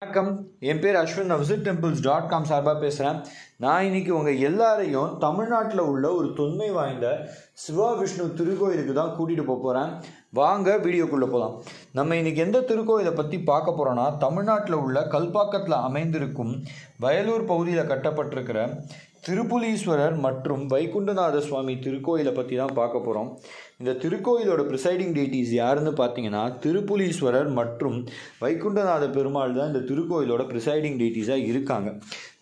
வணக்கம், என் பேர் அஸ்வின். நான் visittemples.com சார்பாக பேசுகிறேன். நான் இன்னைக்கு உங்கள் எல்லாரையும் தமிழ்நாட்டில் உள்ள ஒரு தொன்மை வாய்ந்த சிவா விஷ்ணு திருக்கோயிலுக்கு தான் கூட்டிகிட்டு போகிறேன். வாங்க வீடியோக்குள்ளே போகலாம். நம்ம இன்னைக்கு எந்த திருக்கோயிலை பற்றி பார்க்க போகிறோன்னா, தமிழ்நாட்டில் உள்ள கல்பாக்கத்தில் அமைந்திருக்கும் வயலூர் பகுதியில் கட்டப்பட்டிருக்கிற திருப்புலீஸ்வரர் மற்றும் வைகுண்டநாத சுவாமி திருக்கோயிலை பற்றி தான் பார்க்க போகிறோம். இந்த திருக்கோயிலோட ப்ரிசைடிங் டீட்டெயில்ஸ் யாருன்னு பார்த்தீங்கன்னா, திருப்புலீஸ்வரர் மற்றும் வைகுண்டநாத பெருமாள் தான் இந்த திருக்கோயிலோட ப்ரிசைடிங் டீட்டெயில்ஸாக இருக்காங்க.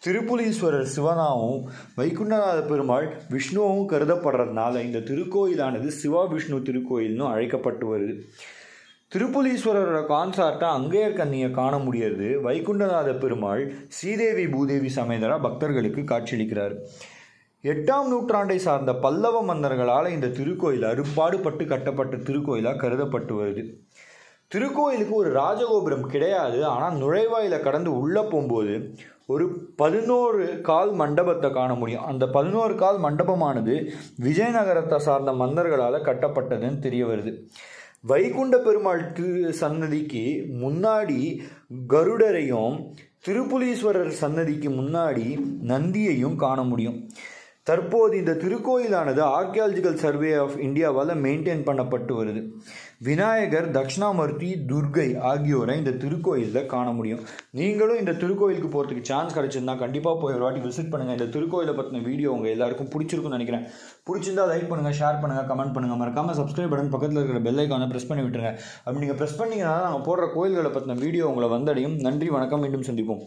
திருப்புலீஸ்வரர் சிவனாகவும் வைகுண்டநாத பெருமாள் விஷ்ணுவும் கருதப்படுறதுனால இந்த திருக்கோயிலானது சிவா விஷ்ணு திருக்கோயில்னு அழைக்கப்பட்டு வருது. திருப்புலீஸ்வரரோட கான்சார்ட்டை அங்கேயர் கண்ணியை காண முடியாது. வைகுண்டநாத பெருமாள் ஸ்ரீதேவி பூதேவி சமேதரா பக்தர்களுக்கு காட்சியளிக்கிறார். 8ஆம் நூற்றாண்டை சார்ந்த பல்லவ மன்னர்களால் இந்த திருக்கோயில் அரும்பாடுபட்டு கட்டப்பட்ட திருக்கோயிலாக கருதப்பட்டு வருது. திருக்கோயிலுக்கு ஒரு ராஜகோபுரம் கிடையாது. ஆனால் நுழைவாயில கடந்து உள்ளே போகும்போது ஒரு 11 கால் மண்டபத்தை காண முடியும். அந்த 11 கால் மண்டபமானது விஜயநகரத்தை சார்ந்த மன்னர்களால் கட்டப்பட்டதுன்னு தெரிய வருது. வைகுண்ட பெருமாள் சன்னதிக்கு முன்னாடி கருடரையும் திருப்புலீஸ்வரர் சன்னதிக்கு முன்னாடி நந்தியையும் காண முடியும். தற்போது இந்த திருக்கோயிலானது ஆர்கியாலஜிக்கல் சர்வே ஆஃப் இந்தியாவால் மெயின்டைன் பண்ணப்பட்டு வருது. விநாயகர், தட்சிணாமூர்த்தி, துர்கை ஆகியோரை இந்த திருக்கோயிலில் காண முடியும். நீங்களும் இந்த திருக்கோயிலுக்கு போகிறதுக்கு சான்ஸ் கிடச்சிருந்தா கண்டிப்பாக போய் ஒரு வாட்டி விசிட் பண்ணுங்கள். இந்த திருக்கோயிலை பற்றின வீடியோ உங்கள் எல்லாருக்கும் பிடிச்சிருக்குன்னு நினைக்கிறேன். பிடிச்சிருந்தா லைக் பண்ணுங்கள், ஷேர் பண்ணுங்கள், கமெண்ட் பண்ணுங்கள். மறக்காமல் சப்ஸ்கிரைப் பட்டன் பக்கத்தில் இருக்கிற பெல் ஐக்கானை ப்ரெஸ் பண்ணி விட்டுருங்க. அப்படி நீங்கள் ப்ரெஸ் பண்ணிங்கன்னா நாங்கள் போடுற கோயில்களை பற்றின வீடியோ உங்களை வந்தடையும். நன்றி, வணக்கம், மீண்டும் சந்திப்போம்.